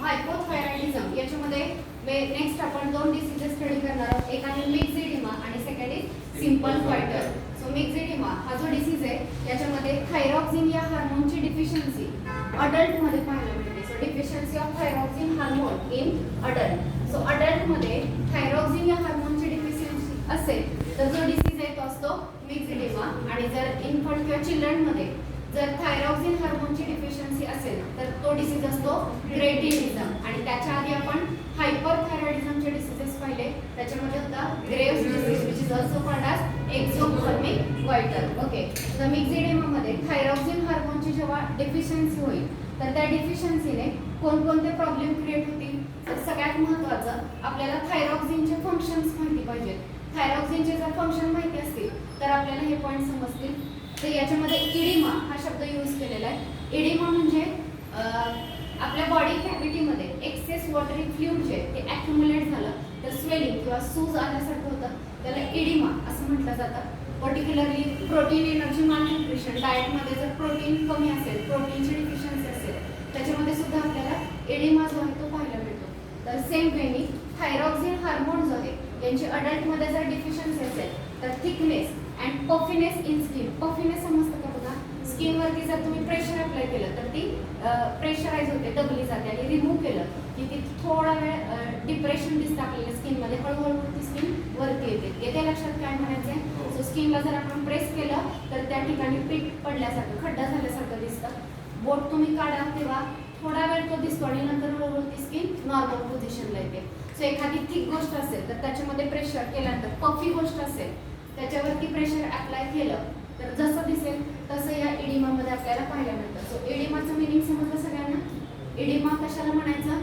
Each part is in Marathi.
हायपोथायरॉइडिझम याच्यामध्ये नेक्स्ट आपण दोन डिसीजेस स्टडी करणार आहोत. एक आहे मिक्झिडिमा आणि सेकंड इज सिंपल क्वायटर. सो मिक्झिडिमा हा जो डिसीज आहे याच्यामध्ये थायरॉक्सिन या हार्मोनची डिफिशियन्सी अडल्ट मध्ये पाहायला मिळते. So deficiency of thyroxine hormone in adult. So adult मध्ये थायरॉक्सिन या हार्मोनची डिफिशियन्सी असेल तर जो डिसीज आहे तो असतो मिक्झिडिमा. आणि जर इन्फंट किंवा चिल्ड्रन मध्ये जर थायरॉक्सिन हार्मोनची डिफिशियन्सी असेल तर तो डिसीज असतो ग्रेव्हस. आणि त्याच्या आधी आपण हायपरथायरॉइडिझमचे डिसीजेस पाहिले. त्याच्यामध्ये होता Graves disease which is also called as exothermic goitre. Okay, तर मिक्झिडिमामध्ये थायरॉक्सिन हार्मोनची जेव्हा डिफिशियन्सी होईल तर त्या डिफिशियन्सीने कोणकोणते प्रॉब्लेम क्रिएट होतील. तर सगळ्यात महत्त्वाचं आपल्याला थायरॉक्सिनचे फंक्शन्स माहिती पाहिजेत. थायरॉक्सिनचे जर फंक्शन माहिती असतील तर आपल्याला हे पॉईंट समजतील. तर याच्यामध्ये इडिमा हा शब्द यूज केलेला आहे. इडिमा म्हणजे आपल्या बॉडी कॅव्हिटीमध्ये एक्सेस वॉटरी फ्लुइड जे ते ॲक्युम्युलेट झालं तर स्वेलिंग किंवा सूज आल्यासारखं होतं, त्याला इडिमा असं म्हटलं जातं. पर्टिक्युलरली प्रोटीन एनर्जी मालन्यूट्रिशन, डाएटमध्ये जर प्रोटीन कमी असेल, प्रोटीनची डिफिशियन्सी असेल, त्याच्यामध्ये सुद्धा आपल्याला इडिमा जो आहे तो पाहायला मिळतो. तर सेम वेनी थायरॉक्सिन हार्मोन जो आहे यांची अडल्टमध्ये जर डिफिशियन्सी असेल तर thickness and puffiness in skin. Puffiness समजतं का बघा, स्किनवरती जर तुम्ही प्रेशर अप्लाय केलं तर ती प्रेशराईज होते, दबली जाते. आणि रिमूव्ह केलं की ती थोडा वेळ डिप्रेशन दिसतं आपल्याला स्किनमध्ये, हळूहळू ती स्किन वरती येते. येते लक्षात काय म्हणायचं आहे. सो स्किनला जर आपण प्रेस केलं तर त्या ठिकाणी प्रिक पडल्यासारखं, खड्डा झाल्यासारखं दिसतं. बोट तुम्ही काढा तेव्हा थोडा वेळ तो दिसतो आणि नंतर हळूहळू ती स्किन नॉर्मल पोझिशनला येते. सो एखादी थिक गोष्ट असेल तर त्याच्यामध्ये प्रेशर केल्यानंतर, पफी गोष्ट असेल त्याच्यावरती प्रेशर अप्लाय केलं तर जसं दिसेल तसं या इडिमामध्ये आपल्याला पाहायला मिळतं. सो इडिमाचं मिनिंग समजलं सगळ्यांना. इडिमा कशाला म्हणायचं,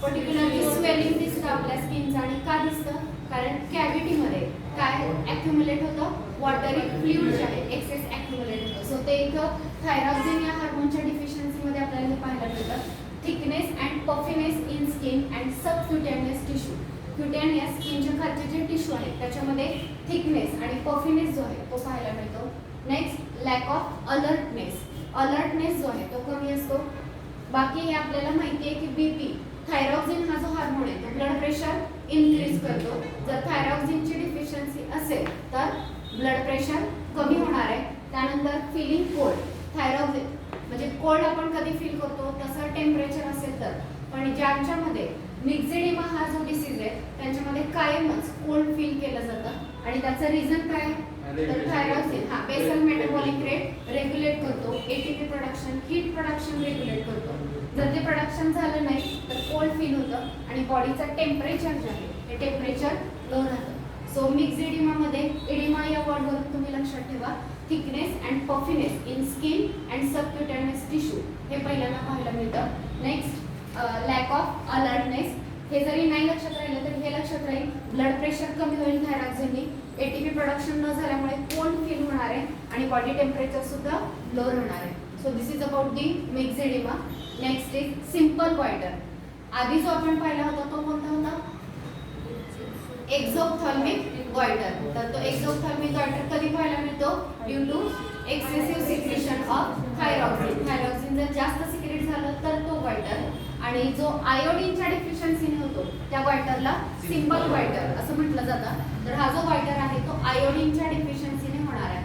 पर्टिक्युलरली स्वेलिंग दिसतं आपल्या स्किनचं. आणि का दिसतं, कारण कॅव्हिटीमध्ये काय ॲक्युम्युलेट होतं, वॉटरी फ्लुइड जे आहे एक्सेस ॲक्युम्युलेट होतं. सो ते इथं थायरॉक्सिन या हार्मोनच्या डिफिशियन्सीमध्ये आपल्याला हे पाहायला मिळतं. Thickness and puffiness in skin and subcutaneous tissue. Cutaneous स्किनच्या खालचे जे टिश्यू आहेत त्याच्यामध्ये थिकनेस आणि पफिनेस जो आहे तो पाहायला मिळतो. Next lack of alertness. Alertness जो आहे तो कमी असतो. बाकी हे आपल्याला माहिती आहे की बीपी, थायरॉक्सिन हा जो हार्मोन आहे तो ब्लड प्रेशर इन्क्रीज करतो. जर थायरॉक्सिनची डिफिशियन्सी असेल तर ब्लड प्रेशर कमी होणार आहे. त्यानंतर फिलिंग कोल्ड. थायरॉक्सिन म्हणजे कोल्ड आपण कधी फील करतो तसं टेम्परेचर असेल तर, पण ज्यांच्यामध्ये मिक्झिडिमा हा जो डिसीज आहे त्यांच्यामध्ये कायमच कोल्ड फील केलं जातं. आणि त्याचं रिझन काय, तर थायरॉक्सिन हा बेसल मेटाबॉलिक रेट रेग्युलेट करतो, ATP production, heat production regulate करतो. जर ते प्रोडक्शन झालं नाही तर कोल्ड फील होतं आणि बॉडीचं टेम्परेचर जे आहे हे टेम्परेचर लो राहतं. सो मिक्झिडिमामध्ये, इडिमा या वर्डवर तुम्ही लक्षात ठेवा, thickness and puffiness in skin and subcutaneous tissue हे पहिल्यांदा पाहायला मिळतं. Next lack of alertness. हे जरी नाही लक्षात राहिलं तरी हे लक्षात राहील, ब्लड प्रेशर कमी होईल थायरॉक्सिननी, एटीपी प्रोडक्शन न झाल्यामुळे कोल्ड फील होणार आहे आणि बॉडी टेम्परेचर सुद्धा लो राहणार आहे. So this is about the myxoedema. Next is simple goitre. आधी जो आपण पाहिला होता तो कोणता होता, एक्झोथर्मिक गोइटर. तर तो एक्झोथर्मिक गोइटर कधी पाहायला मिळतो, due to excessive secretion of thyroxine. Thyroxine जर जास्त सिक्रेट झालं तर तो गोइटर. आणि जो आयोडीनच्या डिफिशियन्सीने होतो त्या गोइटरला सिंपल गोइटर असं म्हटलं जातं. तर हा जो गोइटर आहे तो आयोडीनच्या डिफिशियन्सीने होणार आहे.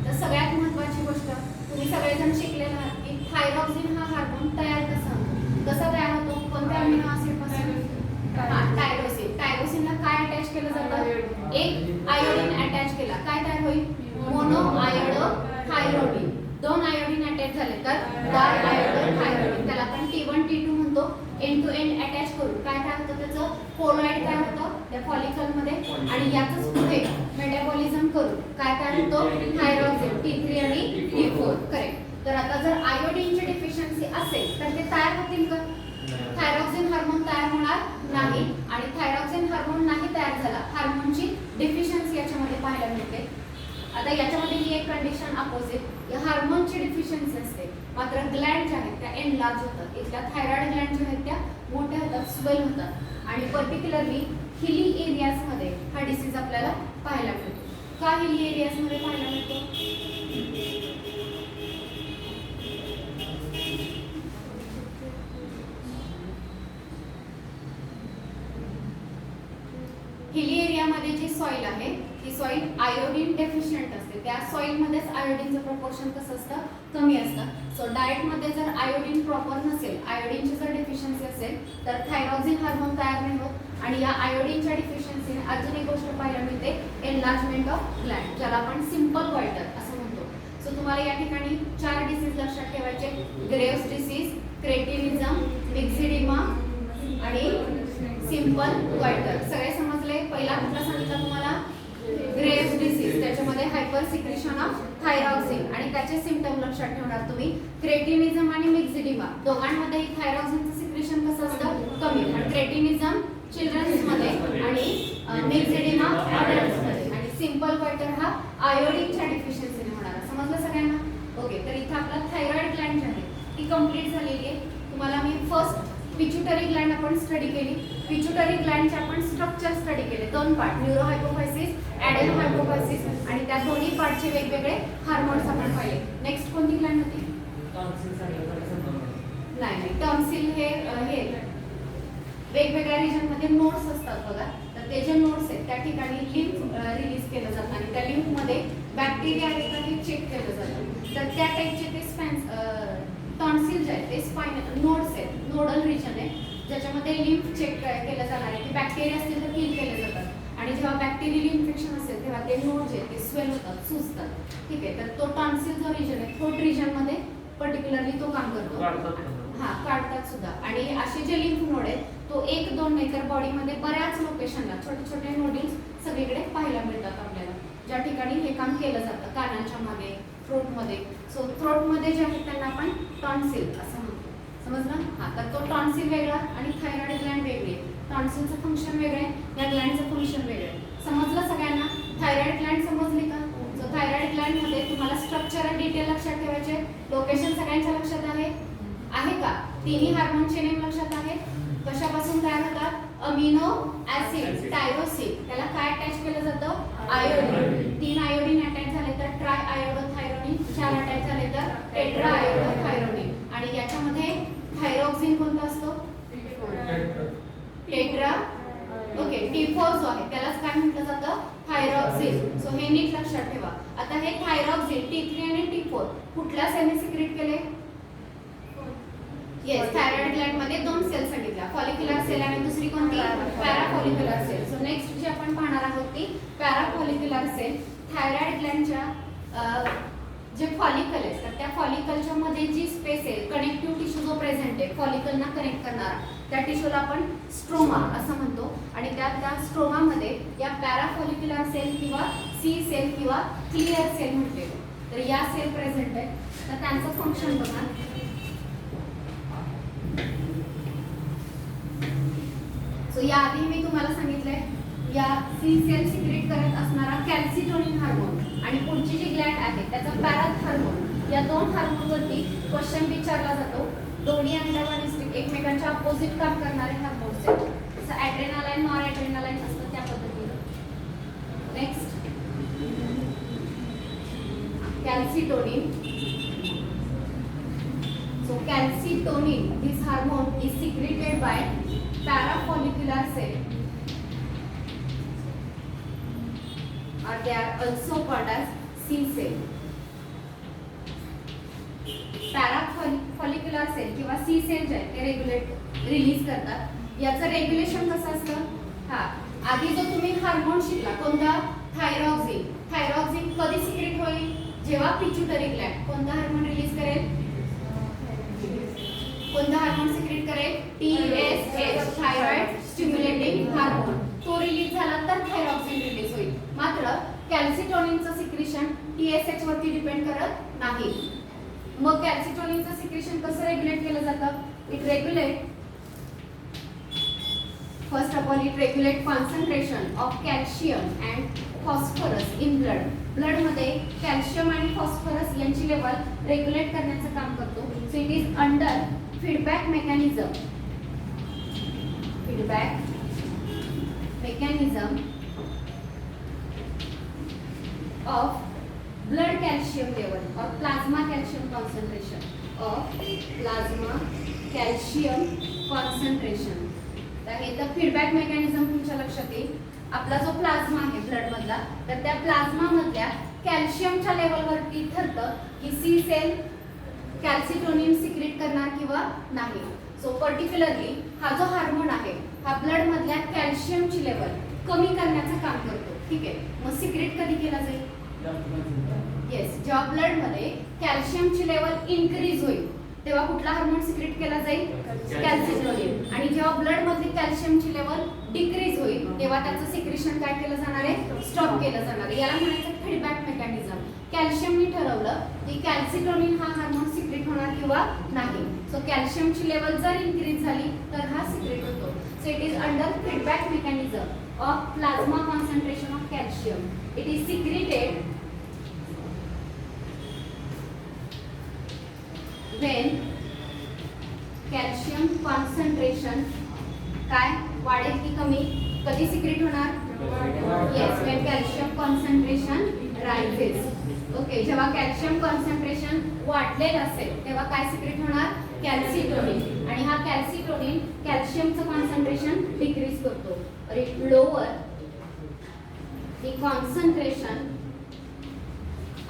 तर सगळ्यात महत्त्वाची गोष्ट तुम्ही सगळेजण शिकलेला आहात की थायरॉक्सिन हा हार्मोन तयार कसा तयार होतो, कोणत्या अमिनो ऍसिड पासून, टायरोसिन. टायरोसिनला काय अटॅच केलं जातं, एक आयोडीन अटॅच केला, काय तयार होईल, मोनो आयोडो थायरोडिन. दोन आयोडीन अटॅच झाले तर डाय आयोडो थायरोडिन. त्याला आपण T1 T2 म्हणतो. एंड टू एंड अटॅच करून काय होतं, त्याचं कोलॉइड तयार होतं त्या फॉलिकलमध्ये. आणि याचंच पुढे मेटाबॉलिझम करून काय तयार होतं, थायरॉक्सिन T3 आणि T4. करेक्ट. तर आता जर आयोडीनची डिफिशियन्सी असेल तर ते तयार होतील का, थायरॉक्सिन हार्मोन तयार होणार नाही. आणि थायरॉक्सिन हार्मोन नाही तयार झाला, हार्मोनची डिफिशियन्सी याच्यामध्ये पाहायला मिळते. आता याच्यामध्ये ही एक कंडिशन अपोजिट, या हार्मोनची डिफिशियन्सी असते मात्र ग्लँड ज्या आहेत त्या एनलार्ज होतात. इथल्या थायरॉइड ग्लँड ज्या आहेत त्या मोठ्या होतात, स्वेल होतात. आणि पर्टिक्युलरली हिली एरियाजमध्ये हा डिसीज आपल्याला पाहायला मिळतो. का हिली एरियाजमध्ये पाहायला मिळतो, एरियामध्ये जी सॉइल आहे ती सॉइल आयोडीन डेफिशियंट असते. त्या सॉइलमध्येच आयोडीनचं प्रपोर्शन कसं असतं, कमी असतं. सो डाएटमध्ये जर आयोडीन प्रॉपर नसेल, आयोडीनची जर डेफिशियन्सी असेल तर थायरॉक्सिन हार्मोन तयार नाही होत आणि या आयोडीनच्या डेफिशियन्सीने अजून एक गोष्ट पाहायला मिळते, एनलार्जमेंट ऑफ ग्लॅन्ड, ज्याला आपण सिंपल गॉइटर असं म्हणतो. सो तुम्हाला या ठिकाणी 4 डिसीज लक्षात ठेवायचे, ग्रेव्स डिसीज, क्रेटिनिझम, मिक्झिडिमा आणि सिंपल गॉइटर. सगळे समजले. पहिला कुठला सांगितला तुम्हाला, ग्रेव्स डिसीज, त्याच्यामध्ये हायपर सिक्रेशन ऑफ थायरॉक्सिन आणि त्याचे सिम्पटम लक्षात ठेवणार तुम्ही. क्रेटिनिझम आणि मिक्झिडिमा दोघांमध्ये थायरॉक्सिनचं सिक्रेशन कसं असतं, कमी. पण क्रेटिनिझम चिल्ड्रन्स मध्ये आणि मिक्झिडिमा अडल्ट्स मध्ये आणि सिंपल गॉइटर हा आयोडीनच्या डेफिशियन्सीने होणार. समजलं सगळ्यांना? ओके. तर इथं आपला थायरॉइड ग्लॅन्ड आहे ती कंप्लीट झालेली आहे. तुम्हाला मी फर्स्ट पिच्युटरी ग्लॅन्ड आपण स्टडी केली. पिच्युटरी ग्लॅन्डचे आपण स्ट्रक्चर स्टडी केले, 2 पार्ट, न्यूरो हायपोफायसिस, ॲडेनो हायपोफायसिस आणि त्या दोन्ही पार्टचे वेगवेगळे हार्मोन्स आपण पाहिले. नेक्स्ट कोणती ग्लॅन्ड होती? नाही, टॉन्सिल हे वेगवेगळ्या रिजनमध्ये नोड्स असतात बघा. तर ते जे नोड्स आहेत त्या ठिकाणी लिम्फ रिलीज केलं जातं आणि त्या लिम्फमध्ये बॅक्टेरिया आहे का हे चेक केलं जातं. तर त्या टाईपचे ते टॉन्सिल जे आहेत ते स्पाइन नोड्स आहेत, नोडल रिजन आहे ज्याच्यामध्ये लिम्फ चेक केलं जाणार आहे की बॅक्टेरिया असतील तर किल केले जातात आणि जेव्हा बॅक्टेरियल इन्फेक्शन असेल तेव्हा ते नोड जे ते स्वेल होतात, सुजतात. ठीक आहे. तर तो टॉन्सिल जो रिजन आहे थ्रोट रिजनमध्ये पर्टिक्युलरली तो काम करतो. हा, काढतात सुद्धा. आणि असे जे लिम्फ नोड आहेत तो 1-2 नाही तर बॉडीमध्ये बऱ्याच लोकेशनला छोटे छोटे नोड्यूल्स सगळीकडे पाहायला मिळतात आपल्याला, ज्या ठिकाणी हे काम केलं जातं, कानाच्या मागे, थ्रोटमध्ये. सो थ्रोटमध्ये जे आहेत त्यांना आपण टॉन्सिल असं म्हणतो. समजलं? हा, तर तो टॉन्सिल वेगळा आणि थायरॉइड ग्लॅन्ड वेगळी. टॉन्सिलचं फंक्शन वेगळं आहे, या ग्लॅन्डचं फंक्शन वेगळं आहे. समजलं सगळ्यांना? थायरॉइड ग्लॅन्ड समजली का? सो थायरॉइड ग्लॅन्डमध्ये तुम्हाला स्ट्रक्चर आणि डिटेल लक्षात ठेवायचे, लोकेशन सगळ्यांच्या लक्षात आहे का? तिन्ही हार्मोनचे नेम लक्षात आहेत. कशापासून तयार होतात? Amino acid, tyrosine. त्याला काय अटॅच केलं जातं? आयोडीन. 3 आयोडीन अटॅच झाले तर ट्राय आयोडोथायरोनिन, 4 अटॅच झाले तर टेट्रा आयोडोथायरोनिन. आणि याच्यामध्ये थायरॉक्सिन कोणता असतो? टेट्रा. ओके. T4 जो आहे त्यालाच काय म्हटलं जातं? थायरॉक्सिन. सो हे नीट लक्षात ठेवा. आता हे थायरॉक्सिन T3 आणि T4 कुठल्या सेलने सिक्रेट केले? येस, थायरॉइड ग्लॅन्ड मध्ये 2 सेल सांगितल्या, फॉलिक्युलर सेल आणि दुसरी कोणती? पॅराफॉलिक्युलर सेल. सो नेक्स्ट जी आपण पाहणार आहोत ती पॅराफॉलिक्युलर सेल. थायरॉइड ग्लॅन्डच्या जे फॉलिकल आहे तर त्या फॉलिकलच्या मध्ये जी स्पेस आहे, कनेक्टिव्ह टिश्यू जो प्रेझेंट आहे फॉलिकलना कनेक्ट करणारा, त्या टिश्यूला आपण स्ट्रोमा असं म्हणतो. आणि त्या स्ट्रोमामध्ये या पॅराफॉलिक्युलर सेल किंवा सी सेल किंवा क्लिअर सेल म्हटले. तर या सेल प्रेझेंट आहे. तर त्यांचं फंक्शन बघा. सो याआधी मी तुम्हाला सांगितलंय या सी सेल सिक्रेट करत असणारा कॅल्सिटोनिन हार्मोन आणि पुढची जी ग्लॅन्ड आहे त्याचा पॅराथार्मोन, या 2 हार्मोनवरती क्वेश्चन विचारला जातो. दोन्ही अँटागॉनिस्टिक, एकमेकांच्या अपोजिट काम करणारे हार्मोन्स आहेत. जसं ॲड्रेनालाइन, नॉर ॲड्रेनालाइन असतं त्या पद्धतीने. Next calcitonin. So calcitonin, this hormone is secreted by parafollicular cell, or they are also called as C cell. Parafollicular cell किंवा सी सेल जे आहे ते रेग्युलेट रिलीज करतात. याचं रेग्युलेशन कसं असतं? हा, आधी जो तुम्ही हार्मोन शिकला कोणता? थायरॉक्सिन. थायरॉक्सिन कधी सिक्रेट होईल? जेव्हा पिच्युटरी ग्लॅन्ड कोणता हार्मोन रिलीज करेल? कोणता हार्मोन सिक्रेट करेल? TSH, thyroid stimulating hormone. तो रिलीज झाला तर थायरॉक्सिन रिलीज होईल. मात्र कॅल्सिटोनिनचं सिक्रेशन TSH वरती डिपेंड करत नाही. मग कॅल्सिटोनिनचं सिक्रेशन कसं रेग्युलेट केलं जातं? It regulate, first of all it regulate concentration of calcium and phosphorus in blood. ब्लडमध्ये कॅल्शियम आणि फॉस्फरस यांची लेवल रेग्युलेट करण्याचं काम करतो. So it is under feedback mechanism of blood calcium level or plasma calcium concentration of plasma calcium concentration. तर हे तर फीडबॅक मेकॅनिझम तुमच्या लक्षात येईल. आपला जो प्लाझ्मा आहे ब्लड मधला, तर त्या प्लाझ्मा मधल्या कॅल्शियमच्या लेवलवरती ठरतं की सी सेल कॅल्सिटोनिन सिक्रेट करणार किंवा नाही. सो पर्टिक्युलरली हा जो हार्मोन आहे हा ब्लड मधल्या कॅल्शियमची लेवल कमी करण्याचं काम करतो. ठीक आहे, मग सिक्रेट कधी केला जाईल? येस, जेव्हा ब्लड मध्ये कॅल्शियमची लेवल इन्क्रीज होईल तेव्हा कुठला हार्मोन सिक्रेट केला जाईल? कॅल्सिटोनिन. आणि जेव्हा ब्लड मधली कॅल्शियमची लेवल डिक्रीज होईल तेव्हा त्याचं सिक्रेशन काय केलं जाणार आहे? स्टॉप केलं जाणार आहे. याला म्हणायचं फीडबॅक मेकॅनिझम. कॅल्शियमनी ठरवलं की कॅल्सिटोनिन हा हार्मोन सिक्रेट होणार किंवा नाही. सो कॅल्शियमची लेवल जर इन्क्रीज झाली तर हा सिक्रेट होतो. So it is under feedback mechanism of plasma concentration of calcium. It is secreted when calcium concentration काय वाढेल की कमी? कधी सिक्रेट होणार? Yes, when calcium concentration rises. Okay, जेव्हा कॅल्शियम कॉन्सन्ट्रेशन वाढलेलं असेल तेव्हा काय सिक्रेट होणार? कॅल्सिटोनिन. आणि हा कॅल्सिटोनिन कॅल्शियमचं कॉन्सन्ट्रेशन डिक्रीज करतो. It lower the concentration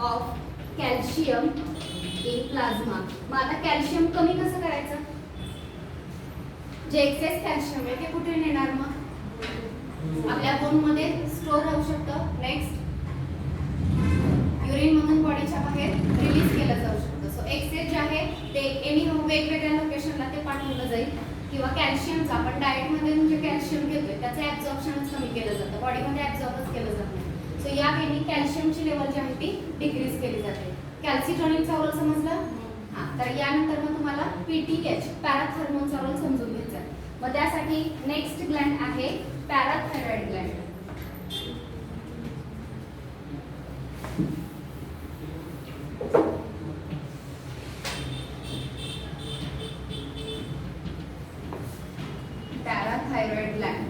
of calcium in plasma. मग आता कॅल्शियम कमी कसं करायचं? जे एक्सेस कॅल्शियम आहे ते कुठे नेणार? मग आपल्या बोन मध्ये स्टोर राहू शकतं. नेक्स्ट, युरिन मधून बॉडीच्या बाहेर रिलीज केलं जाऊ शकतं. सो एक्सेस जे आहे ते एनी वेगवेगळ्या लोकेशनला ते पाठवलं जाईल. किंवा कॅल्शियमचं आपण डाएट मध्ये जे कॅल्शियम घेतोय त्याचं ऍब्झॉर्प्शनच कमी केलं जातं, बॉडीमध्ये ऍब्झॉर्बच केलं जात नाही. सो या वेळी कॅल्शियमची लेवल जी आहे ती डिक्रीज केली जाते. कॅल्सिटोनिनचा रोल समजला? हां, तर यानंतर मग तुम्हाला PTH पॅराथायरॉइडचा रोल समजून घ्यायचा. मग त्यासाठी नेक्स्ट ग्लँड आहे पॅराथायरॉइड Gland. Parathyroid Gland.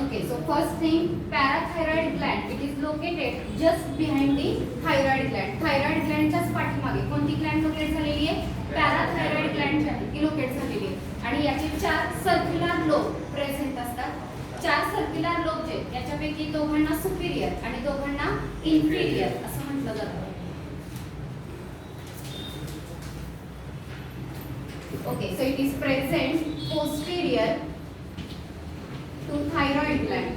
Okay, so first thing, parathyroid gland, it is located just behind the thyroid gland. Thyroid gland च्याच पाठीमागे कोणती ग्लँड लोकेट झालेली आहे? पॅराथायरॉइड ग्लँड जी आहे ती लोकेट झालेली आहे. आणि याचे 4 सर्क्युलर लोब प्रेझेंट असतात. 4 सर्क्युलर लोब जे याच्यापैकी दोघांना सुपिरियर आणि दोघांना इन्फिरियर असं म्हटलं जातं. Okay, so it is present posterior to thyroid gland.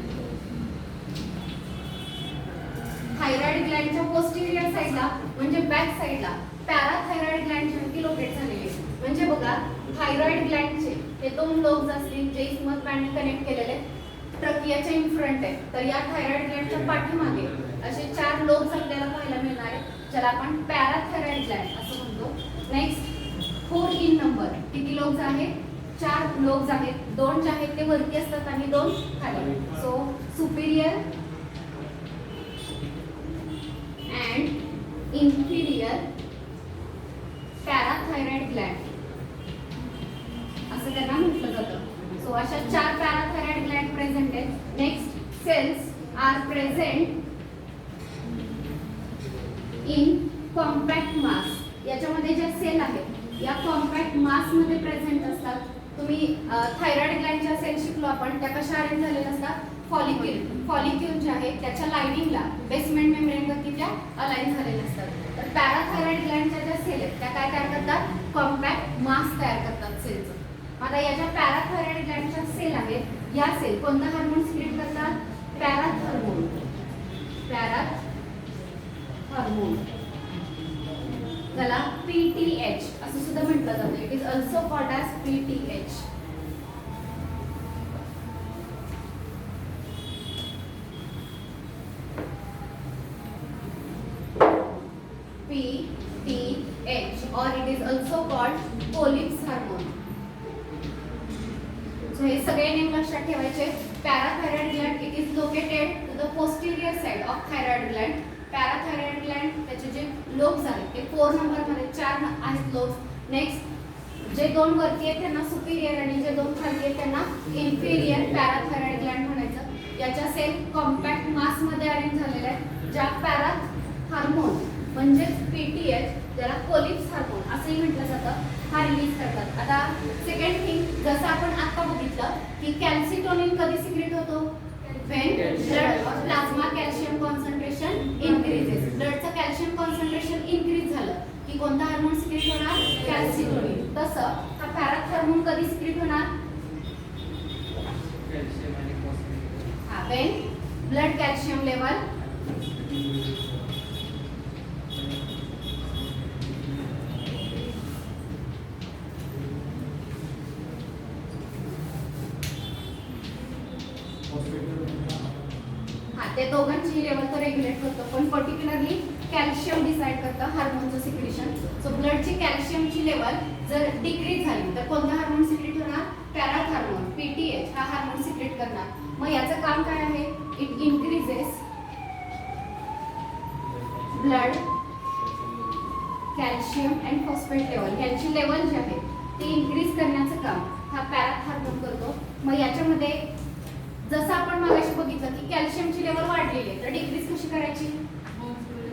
Thyroid ग्लँडच्या पोस्टेरियर साइडला म्हणजे बॅक साइडला पॅराथायरॉइड ग्लँड जी लोकेट झालेली आहे. म्हणजे बघा, थायरॉइड ग्लँडचे हे 2 लोब्स असतील जे इस्मथ बँडने कनेक्ट केलेले ट्रकियाच्या इन फ्रंट आहे. तर या थायरॉइड ग्लँडच्या पाठीमागे असे 4 लोब्स आपल्याला पाहायला मिळणार आहेत ज्याला आपण पॅराथायरॉइड ग्लँड असं म्हणतो. Next, 4 in number. किती लोब्स आहेत? 4 लोब्स आहेत. 2 जे आहेत ते वरती असतात आणि 2 खाली. So superior and inferior parathyroid gland असं त्यांना म्हटलं जातं. सो अशा 4 पॅराथायरॉइड ग्लँड प्रेझेंट आहेत. Next, cells are present in compact mass. याच्यामध्ये ज्या सेल आहेत या कॉम्पॅक्ट मास मध्ये प्रेझेंट असतात. तुम्ही थायरॉइड ग्लँडच्या सेल शिकलो आपण, त्या कशा अरेंज झालेल्या असतात? फॉलिक्युल. फॉलिक्युल जे आहे त्याच्या लाइनिंगला बेसमेंट मेम्ब्रेनवरती त्या अलाइन झालेल्या असतात. तर पॅराथायरॉइड ग्लँडच्या ज्या सेल आहेत त्या काय तयार करतात? कॉम्पॅक्ट मास तयार करतात सेलचं. आता या ज्या पॅराथायरॉइड ग्लँडच्या सेल आहेत या सेल कोणता हार्मोन सिक्रेट करतात? पॅराथॉर्मोन. पॅराथॉर्मोन त्याला PTH असं सुद्धा म्हटलं जातं. It is also called as PTH. PTH or it is also called Polyps hormone. So हे सगळे नेम लक्षात ठेवायचे. Parathyroid gland it is located to the posterior side of thyroid gland. Parathyroid gland त्याचे जे लोब्स आहेत ते 4 नंबर मध्ये 4 आहेत लोब्स. नेक्स्ट, जे 2 वरती आहेत त्यांना सुपिरियर आणि जे 2 खाली आहेत त्यांना इन्फिरियर पॅराथायरॉइड ग्लँड म्हणायचं. याच्या सेल कॉम्पॅक्ट मास मध्ये अरेंज झालेल्या आहेत. ज्या पॅराथॉर्मोन म्हणजे PTH ज्याला पोलिप्स हार्मोन असं असंही म्हटलं जातं, हा रिलीज करतात. आता सेकंड थिंग, जसं आपण आता बघितलं की कॅल्सिटोनिन कधी सिक्रेट होतो, when blood or plasma calcium concentration increases. ब्लडचं कॅल्शियम कॉन्सन्ट्रेशन इन्क्रीज झालं की कोणता हार्मोन सिक्रेट होणार, कॅल्सिटोनिन. तसं हा पॅराथॉर्मोन कधी सिक्रेट होणार, when blood calcium level ते दोघांची लेवल तर रेग्युलेट करतो, पण पर्टिक्युलरली कॅल्शियम डिसाइड करतं हार्मोनचं सिक्रेशन. सो ब्लडची कॅल्शियमची लेवल जर डिक्रीज झाली तर कोणता हार्मोन सिक्रेट होणार, पॅराथॉर्मोन, पीटीएच हा हार्मोन सिक्रेट करणार. मग याचं काम काय आहे, it increases blood calcium and phosphate level. यांची लेवल जी आहे ती इन्क्रीज करण्याचं काम हा पॅराथॉर्मोन करतो. मग याच्यामध्ये जसं आपण मागाशी बघितलं की कॅल्शियमची लेवल वाढलेली आहे, तर डिक्रीज कशी करायची,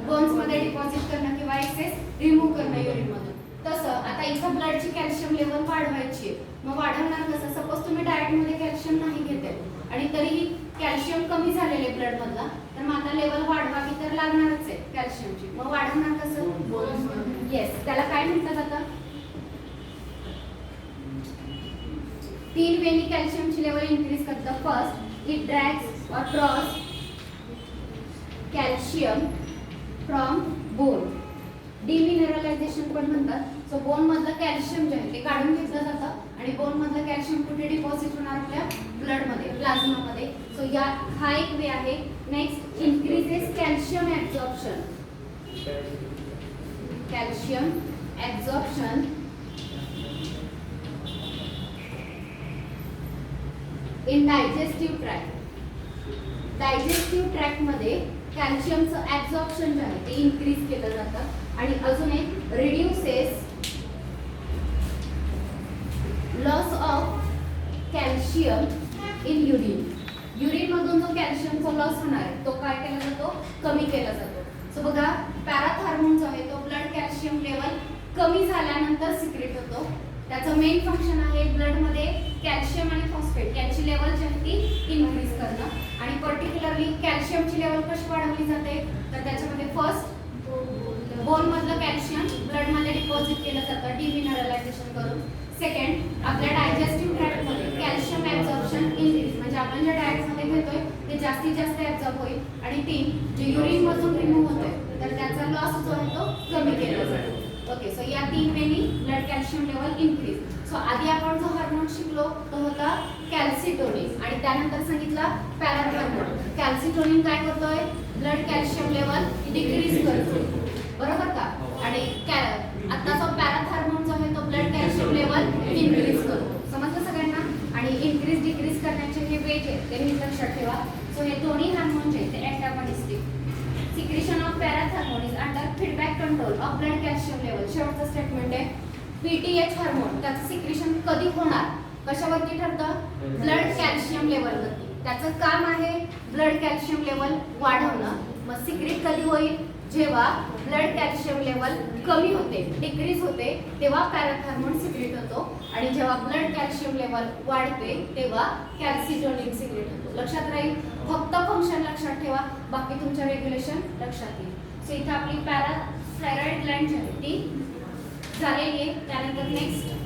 बोन्समध्ये डिपॉझिट करणं किंवा एक्सेस रिमूव्ह करणं युरिनमधून. तसं आता इथं ब्लडची कॅल्शियम लेवल वाढवायची आहे. मग वाढवणार कसं, सपोज तुम्ही डाएटमध्ये कॅल्शियम नाही घेते आणि तरीही कॅल्शियम कमी झालेले ब्लडमधला, तर मग आता लेवल वाढवावी तर लागणारच आहे कॅल्शियमची. मग वाढवणार कसं, येस, त्याला काय म्हटलं जातं, 3 वेनी कॅल्शियमची लेवल इन्क्रीज करतं. फर्स्ट, इट ड्रॅग्स और ड्रॉज कॅल्शियम फ्रॉम बोन, डिमिनरलायझेशन पण म्हणतात. सो बोन मधलं कॅल्शियम जे आहे ते काढून घेतलं जातं आणि बोन मधलं कॅल्शियम कुठे डिपॉझिट होणार, आपल्या ब्लडमध्ये, प्लाझ्मामध्ये. सो या हा एक वे आहे. Next, increases calcium absorption, calcium absorption in digestive tract. Digestive tract मध्ये कॅल्शियमचं ऍब्झॉर्प्शन जे आहे ते इन्क्रीज केलं जातं. आणि अजून एक, reduces loss of calcium in urine. Urine मधून जो कॅल्शियमचा लॉस होणार आहे तो काय केला जातो, कमी केला जातो. सो बघा, पॅराथॉर्मोन जो आहे तो ब्लड कॅल्शियम लेवल कमी झाल्यानंतर सिक्रेट होतो. त्याचं मेन फंक्शन आहे ब्लडमध्ये कॅल्शियम आणि फॉस्फेट यांची लेवल जी आहे ती इन्क्रीज करणं. आणि पर्टिक्युलरली कॅल्शियमची लेवल कशी वाढवली जाते, तर त्याच्यामध्ये फर्स्ट, बोन मधलं कॅल्शियम ब्लडमध्ये डिपॉझिट केलं जातं डिमिनरलायझेशन करून. सेकंड, आपल्या डायजेस्टिव्ह ट्रॅक्टमध्ये कॅल्शियम ऍब्झॉर्प्शन इन्क्रीज, म्हणजे आपण जे डाएटमध्ये घेतोय ते जास्तीत जास्त ऍब्झॉर्ब होईल. आणि 3, जे युरिन मधून रिमूव्ह होतोय तर त्याचा लॉस जो आहे तो कमी केला जातो. ओके, सो या 3 वेनी blood calcium level increase. So आधी आपण जो हार्मोन शिकलो तो होता कॅल्सिटोनिन आणि त्यानंतर सांगितला पॅराथॉर्मोन. कॅल्सिटोनिन काय करतोय, ब्लड कॅल्शियम लेवल डिक्रीज करतो, बरोबर का. आणि आता जो पॅराथॉर्मोन जो आहे तो ब्लड कॅल्शियम लेवल इन्क्रीज करतो. समजलं सगळ्यांना. आणि इन्क्रीज डिक्रीज करण्याचे हे वेज आहेत ते लक्षात ठेवा. सो हे दोन्ही हार्मोन जे ते antagonistic. Secretion of parathormone is under feedback control of blood calcium level. शेवटचं स्टेटमेंट आहे, पीटीएच हार्मोन त्याचं सिक्रेशन कधी होणार, कशावरती ठरतं, ब्लड कॅल्शियम लेवलवरती. त्याचं काम आहे ब्लड कॅल्शियम लेवल वाढवणं. मग सिक्रेट कधी होईल, जेव्हा ब्लड कॅल्शियम लेवल कमी होते, डिक्रीज होते, तेव्हा पॅराथॉर्मोन सिक्रेट होतो. आणि जेव्हा ब्लड कॅल्शियम लेवल वाढते तेव्हा कॅल्सिटोनिन सिक्रेट होतो. लक्षात राहील, फक्त फंक्शन लक्षात ठेवा, बाकी तुमच्या रेग्युलेशन लक्षात येईल. सो इथे आपली पॅराथायरॉइड ग्लँड जी आहे ती झालेली आहे. त्यानंतर next,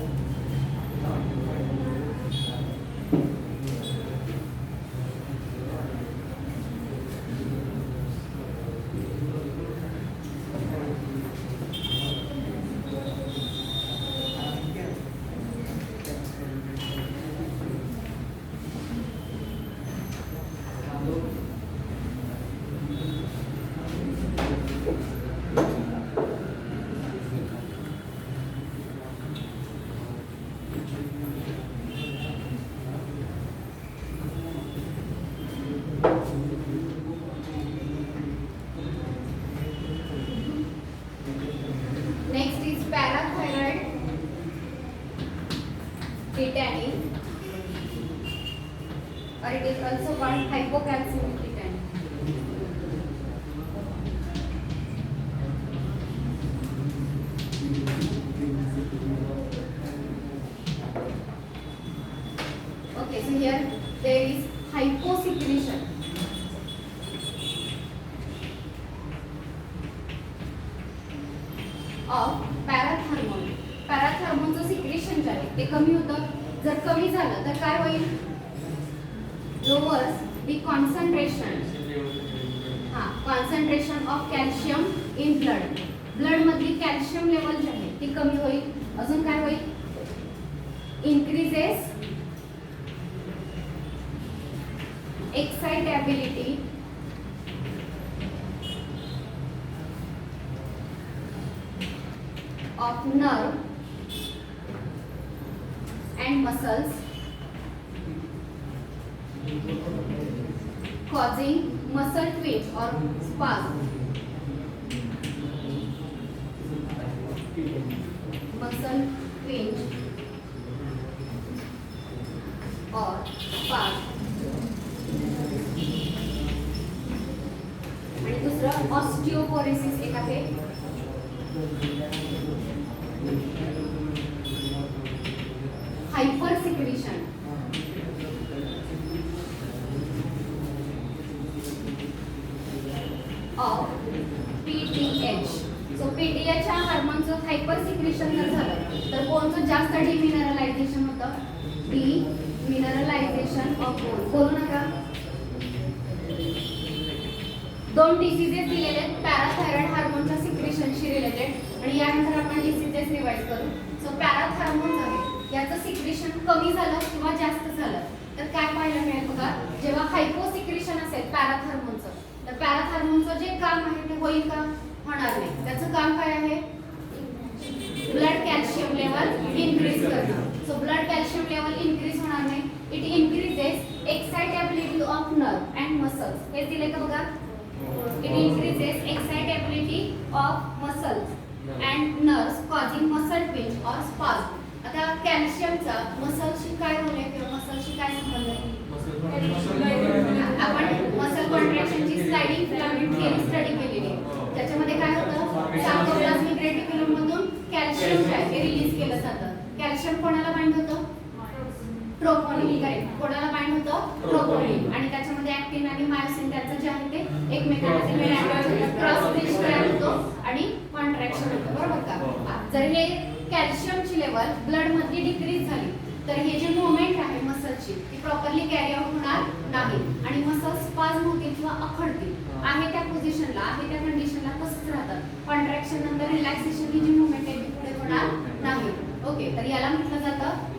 betanin, or it is also called hypocalcemic betanin. पॅराथॉर्मोनचं सिक्रेशन जे आहे ते कमी होतं. जर कमी झालं तर काय होईल? Lowers the concentration of calcium in blood. Blood मधली कॅल्शियम लेवल जी आहे ती कमी होईल. अजून काय होईल? Increases excitability of nerve and muscles, causing muscle twitch or spasm. Muscle twitch or spasm. आणि दुसरं ऑस्टिओपोरोसिस एक आहे. Hyper secretion of PTH. So PTH हा हार्मोनचं हायपर सिक्रेशन जर झालं तर कोणतं जास्त डिमिनरलायझेशन होतं? डिमिनरलायझेशन ऑफ बोन. बोलू नका. दोन डिसीजेस दिलेले आहेत पॅराथायरॉइड हार्मोनच्या सिक्रेशनशी रिलेटेड आणि यानंतर आपण डिसीजेस रिवाइज करू. सो पॅराथायरॉइड आहे याचं सिक्रेशन कमी झालं किंवा जास्त झालं तर काय पाहायला मिळेल बघा. जेव्हा हायपो सिक्रेशन असेल पॅराथायरॉइडचं तर पॅराथायरॉइडचं जे काम आहे ते होईल का? होणार नाही. त्याचं काम काय आहे? ब्लड कॅल्शियम लेवल इन्क्रीज करणं. So blood calcium level increase होणार नाही. It increases excitability of nerve and muscles. हे दिले का बघा. It increases excitability of muscles and nerves causing muscle twitch or spasm. आता कॅल्शियमचा मसलशी काय रोल आहे किंवा मसलशी काय संबंध आहे? आपण मसल कॉन्ट्रॅक्शनची स्लाइडिंग फिलामेंट थिअरी स्टडी केलेली आहे. त्याच्यामध्ये काय होतं? सार्कोप्लाझमिक रेटिक्युलम मधून कॅल्शियम जे आहे रिलीज केलं जातं. कॅल्शियम कोणाला बाइंड होतं? ट्रोपोनिन. करेक्ट. कोणाला बाइंड होतं? ट्रोपोनिन. आणि त्याच्यामध्ये ऍक्टिन आणि मायोसिन त्यांचं जे आहे ते एकमेकांना क्रॉस ब्रिज तयार होतो आणि कॉन्ट्रॅक्शन होतं. बरोबर का? जर हे कॅल्शियमची लेवल ब्लड मध्ये डिक्रीज झाली तर हे जे मुवमेंट आहे मसलची ती प्रॉपरली कॅरी आउट होणार नाही आणि मसल स्पाझम होतील किंवा अखडतील. आहे त्या पोझिशनला आहे त्या कंडिशनला तसंच राहतात. कॉन्ट्रॅक्शन नंतर रिलॅक्सेशन ही जी मुवमेंट आहे ती पुढे होणार नाही. ओके. तर याला म्हटलं जातं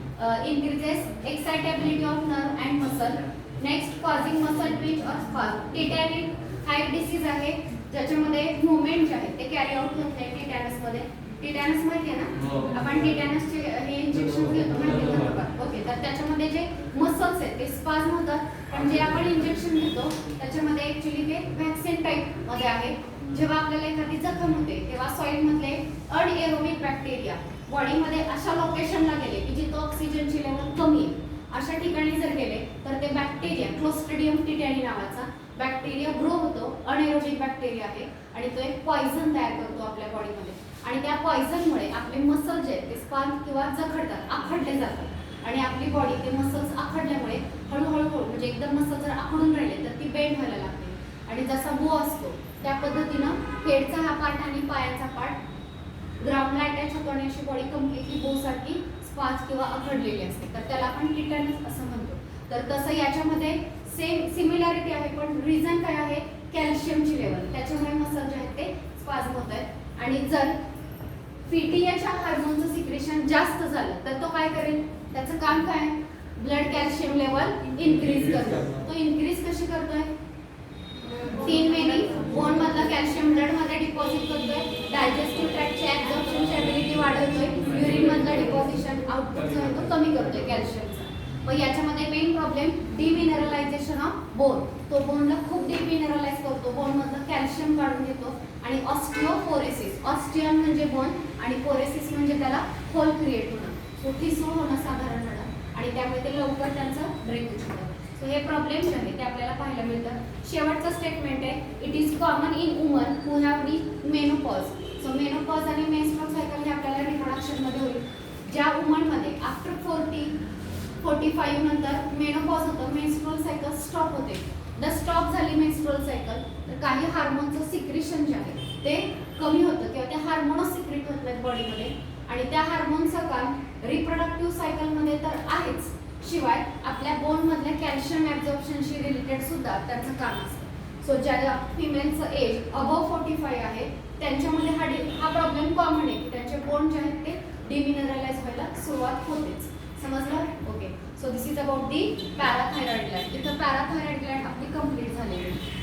increases excitability of nerve and muscle. Next, causing muscle twitch or spasm. टिटॅनिक हा एक डिसीज आहे ज्याच्यामध्ये मुवमेंट जे आहे ते कॅरी आउट होत नाही. टिटॅनस मध्ये टिटॅनस माहिती आहे ना? आपण टिटॅनसचे हे इंजेक्शन घेतो माहिती आहे का? ओके. तर त्याच्यामध्ये जे मसल्स आहेत ते स्पाझम होतात पण जे आपण इंजेक्शन घेतो त्याच्यामध्ये ऍक्च्युली ते व्हॅक्सिन टाइप मध्ये आहे. जेव्हा आपल्याला एखादी जखम होते तेव्हा सॉइल मधले अनएरोबिक बॅक्टेरिया बॉडीमध्ये अशा लोकेशनला गेले की जिथं ऑक्सिजनची लेवल कमी आहे अशा ठिकाणी जर गेले तर ते बॅक्टेरिया क्लोस्ट्रिडियम टिटॅनी नावाचा बॅक्टेरिया ग्रो होतो. अनएरोबिक बॅक्टेरिया आहे आणि तो एक पॉइझन तयार करतो आपल्या बॉडीमध्ये आणि त्या पॉइझनमुळे आपले मसल जे आहेत ते स्पार्म किंवा जखडतात, आखडले जातात आणि आपली बॉडी ते मसल्स आखडल्यामुळे हळूहळू म्हणजे एकदम मसल जर आखडून राहिले तर ती बेंड व्हायला लागते आणि जसा बो असतो त्या पद्धतीनं हेडचा हा पार्ट आणि पायाचा पार्ट ग्राउंडला अटॅच होतो आणि अशी बॉडी कम्प्लिटली बो सारखी स्पाच किंवा अखडलेली असते तर त्याला आपण टिटॅनस असं म्हणतो. तर तसं याच्यामध्ये सेम सिमिलॅरिटी आहे पण रिझन काय आहे? कॅल्शियमची लेवल. त्याच्यामुळे मसल जे आहेत ते स्पाझम होत आहेत आणि जर पीटीएच्या हार्मोनचं सिक्रेशन जास्त झालं तर तो काय करेल? त्याचं काम काय? ब्लड कॅल्शियम लेवल इन्क्रीज करतो. तो इन्क्रीज कशी करतोय? 3 वेनी बोन मधला कॅल्शियम ब्लड मध्ये डिपॉझिट करतोय. डायजेस्टिव्ह ट्रॅक्टची ऍब्झॉर्प्शनची ॲबिलिटी वाढवतोय. युरिन मधला डिपॉझिशन आउटपुट जो आहे तो कमी करतोय कॅल्शियमचा. मग याच्यामध्ये main problem demineralisation of bone. तो बोनला खूप डिमिनरलाइज करतो. बोन मधलं कॅल्शियम काढून घेतो आणि ऑस्टिओपोरोसिस. ऑस्टियन म्हणजे बोन आणि पोरोसिस म्हणजे त्याला होल क्रिएट होणं. सो ठिसूळ होणं साधारणपणे आणि त्यामुळे ते लवकर त्यांचं ब्रेक होऊ शकतं. सो हे प्रॉब्लेम जे आहे ते आपल्याला पाहायला मिळतं. शेवटचं स्टेटमेंट आहे it is common in woman who have reach menopause. So menopause आणि मेन्स्ट्रुअल सायकल हे आपल्याला रिप्रोडक्शनमध्ये होईल. ज्या वुमनमध्ये आफ्टर 45 नंतर मेनोपॉज होतं, मेन्स्ट्रुअल सायकल स्टॉप होते. जर स्टॉप झाली मेन्स्ट्रुअल सायकल तर काही हार्मोनचं सिक्रेशन जे आहे ते कमी होतं किंवा ते हार्मोनच सिक्रेट होत नाहीत बॉडीमध्ये आणि आणि त्या हार्मोनचं काम रिप्रोडक्टिव्ह सायकलमध्ये तर आहेच, शिवाय आपल्या बोनमधल्या कॅल्शियम ॲब्झॉर्प्शनशी रिलेटेड सुद्धा त्याचं काम असतं. सो ज्या फिमेलचं एज अबव 45 आहे त्यांच्यामध्ये हा प्रॉब्लेम कॉमन आहे की त्यांचे बोन जे आहेत ते डिमिनरलाइज व्हायला सुरुवात होतेच. समजलं? Okay. So this is about the पॅराथायरॉइड Gland. इथं पॅराथायरॉइड ग्लँड आपली कंप्लीट झालेली आहे.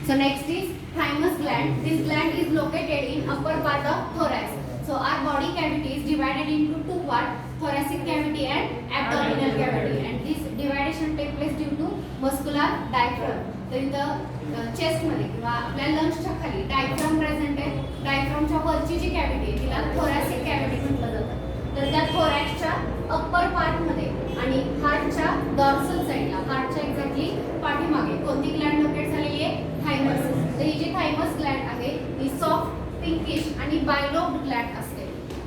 So next is thymus gland. This gland is located in upper part of thorax. So our body cavity is divided into two parts, thoracic cavity and abdominal cavity. And this division take place due to muscular diaphragm. तर इथं चेस्ट मध्ये किंवा आपल्या लंग्सच्या खाली डायफ्राम प्रेझेंट आहे. डायफ्रामच्या वरची जी कॅव्हिटी आहे तिला thoracic cavity म्हटलं जातं. तर त्या thoraxच्या अप्पर पार्ट मध्ये आणि हार्टच्या डॉर्सल साइडला, हार्टच्या एक्झॅक्टली पाठीमागे कोणती ग्लँड लोकेट झालेली आहे? थायमस. तर ही जी थायमस ग्लँड आहे ही सॉफ्ट, पिंकिश आणि बायलोब्ड ग्लँड असते.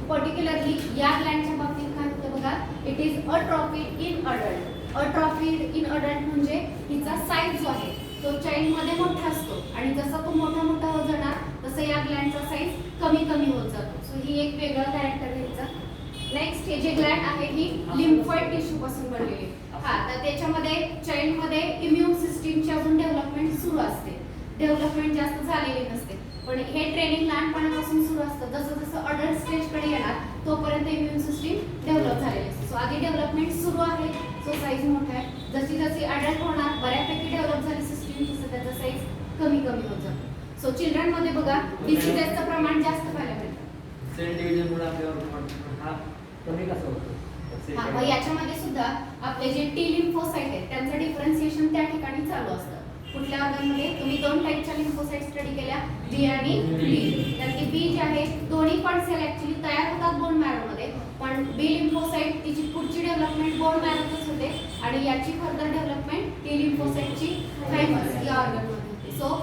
पर्टिक्युलरली या ग्लँडच्या बाबतीत काय होतं बघा, it is atrophied in adult. Atrophied in adult म्हणजे हिचा साईज जो आहे तो चाइल्ड मध्ये मोठा असतो आणि जसा तो मोठा मोठा होत जाणार तसं या ग्लँडचा साईज कमी कमी होत जातो. सो ही एक वेगळं कॅरेक्टर घ्यायचं. नेक्स्ट हे जे ग्लँड आहे ही लिम्फॉइड टिश्यू पासून बनलेली. हा, तर त्याच्यामध्ये चाइल्ड मध्ये इम्युन सिस्टीमची अजून डेव्हलपमेंट सुरू असते. डेव्हलपमेंट जास्त झालेली नसते, पण हे ट्रेनिंग लहानपणापासून सुरू असतं. जसं जसं अडल्ट स्टेजकडे येणार तोपर्यंत इम्युन सिस्टीम डेव्हलप झालेली असते. सो आधी डेव्हलपमेंट सुरू आहे, सो साईज मोठा आहे. जशी जशी अडल्ट होणार बऱ्यापैकी डेव्हलप झाली सिस्टीम तसं त्याचा साईज कमी कमी होत जातो. सो चिल्ड्रन मध्ये बघा डिसीजेसचं प्रमाण जास्त पाहायला मिळतं. सेल डिव्हिजनमुळे आपल्याला हा कमी कसं होतं? हा, मग याच्यामध्ये सुद्धा आपले जे टी लिम्फोसाइट आहेत त्यांचं डिफरन्सिएशन त्या ठिकाणी चालू असतं. कुठल्या ऑर्गनमध्ये तुम्ही दोन टाईपच्या लिम्फोसाइट स्टडी केल्या, बी आणि डी. तर ती बी जी आहे दोन्ही पण सेल ऍक्च्युली तयार होतात बोन मॅरो मध्ये, पण बी लिम्फोसाइट तिची पुढची डेव्हलपमेंट बोन मॅरोतच होते आणि याची फर्दर डेव्हलपमेंट टी लिम्फोसाइटची थायमस या ऑर्गन मध्ये होते. सो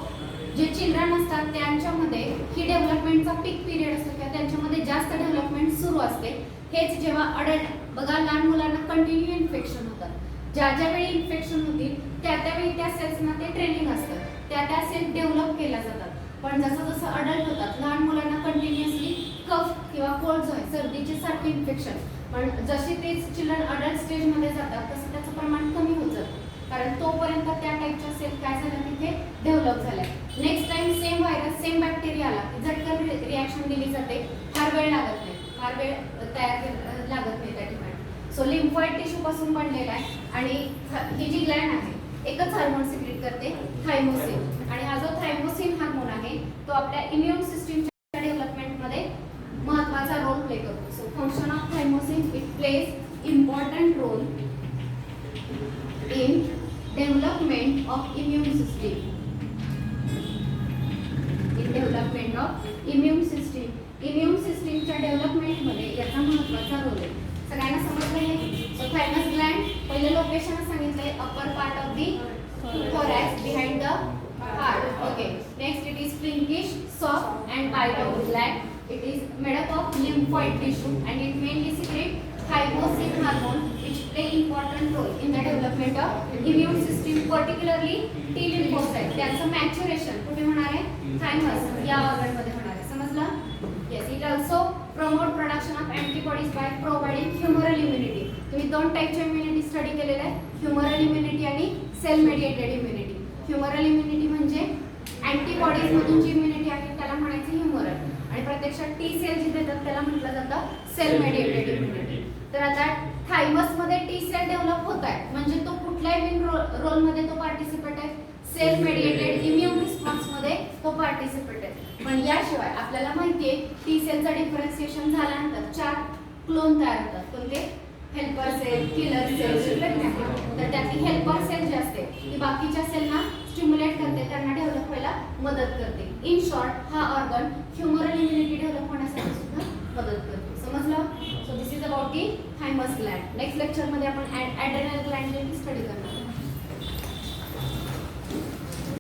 जे चिल्ड्रन असतात त्यांच्यामध्ये ही डेव्हलपमेंटचा पीक पिरियड असतो किंवा त्यांच्यामध्ये जास्त डेव्हलपमेंट सुरू असते. हेच जेव्हा अडल्ट बघा लहान मुलांना कंटिन्यू इन्फेक्शन होतात. ज्या ज्या वेळी इन्फेक्शन होतील त्या त्यावेळी त्या सेल्सना ते ट्रेनिंग असतं, त्या सेल डेव्हलप केल्या जातात. पण जसं जसं अडल्ट होतात लहान मुलांना कंटिन्युअसली कफ किंवा कोल्ड जो आहे सर्दीचे सारखे इन्फेक्शन, पण जसे ते चिल्ड्रन अडल्ट स्टेजमध्ये जातात तसं त्याचं प्रमाण कमी होत जातं, कारण तोपर्यंत त्या टाईपच्या सेल काय झाल्या तिथे डेव्हलप झाल्या. Next time same virus same बॅक्टेरियाला झटकन रिॲक्शन दिली जाते, फार वेळ लागत नाही, फार वेळ तयार लागत नाही त्या ठिकाणी. सो लिम्फॉइड टिश्यू पासून बनलेला आहे आणि ही जी ग्लँड आहे एकच हार्मोन सिक्रेट करते, थायमोसिन. आणि हा जो थायमोसिन हार्मोन आहे तो आपल्या इम्युन सिस्टीमच्या डेव्हलपमेंटमध्ये महत्त्वाचा रोल प्ले करतो. So function of thymosin, it plays important role in development of immune system. In development of immune system. Immune सिस्टीमच्या डेव्हलपमेंटमध्ये याचा महत्त्वाचा रोल आहे. सगळ्यांना समजलं आहे? सो थायमस ग्लँड पहिलं लोकेशन सांगितलंय, upper part of the thorax behind the heart. Okay. Next, it is pinkish, soft and bilobed gland. It is made up of lymphoid tissue and it mainly secrete thymosin hormone, which play important role in the development of immune system, particularly T lymphocyte. त्यांचं मॅच्युरेशन कुठे होणार आहे? थायमस या ऑर्गन मध्ये होणार आहे. समजलं? Yes. It also promote production of antibodies by providing humoral immunity. तुम्ही दोन टाईपच्या इम्युनिटी स्टडी केलेल्या आहे, ह्युमरल इम्युनिटी आणि सेल मेडिएटेड इम्युनिटी. ह्युमरल इम्युनिटी म्हणजे अँटीबॉडीज मधून जी इम्युनिटी आहे त्याला म्हणायचं ह्युमरल, आणि प्रत्यक्षात टी सेल जी देतात त्याला म्हटलं जातं सेल मेडिएटेड इम्युनिटी. तर आता थायमस मध्ये टी सेल डेव्हलप होत आहे म्हणजे तो कुठल्या इम्युन रोल मध्ये तो पार्टिसिपेट आहे? सेल मेडिएटेड इम्युन रिस्पॉन्स मध्ये तो पार्टिसिपेट आहे. पण याशिवाय आपल्याला माहिती आहे टी सेलचं डिफरन्सिएशन झाल्यानंतर 4 क्लोन तयार होतात. कोणते? Helper cell, killer cell. तर त्यातली हेल्पर सेल जी असते ती बाकीच्या सेलना स्टिम्युलेट करते, त्यांना डेव्हलप व्हायला मदत करते. इन शॉर्ट हा ऑर्गन ह्युमरल इम्युनिटी डेव्हलप होण्यासाठी सुद्धा मदत करते. समजलं? So this is about the thymus Gland. Next lecture मध्ये आपण ॲड्रेनल ग्लँड स्टडी करणार.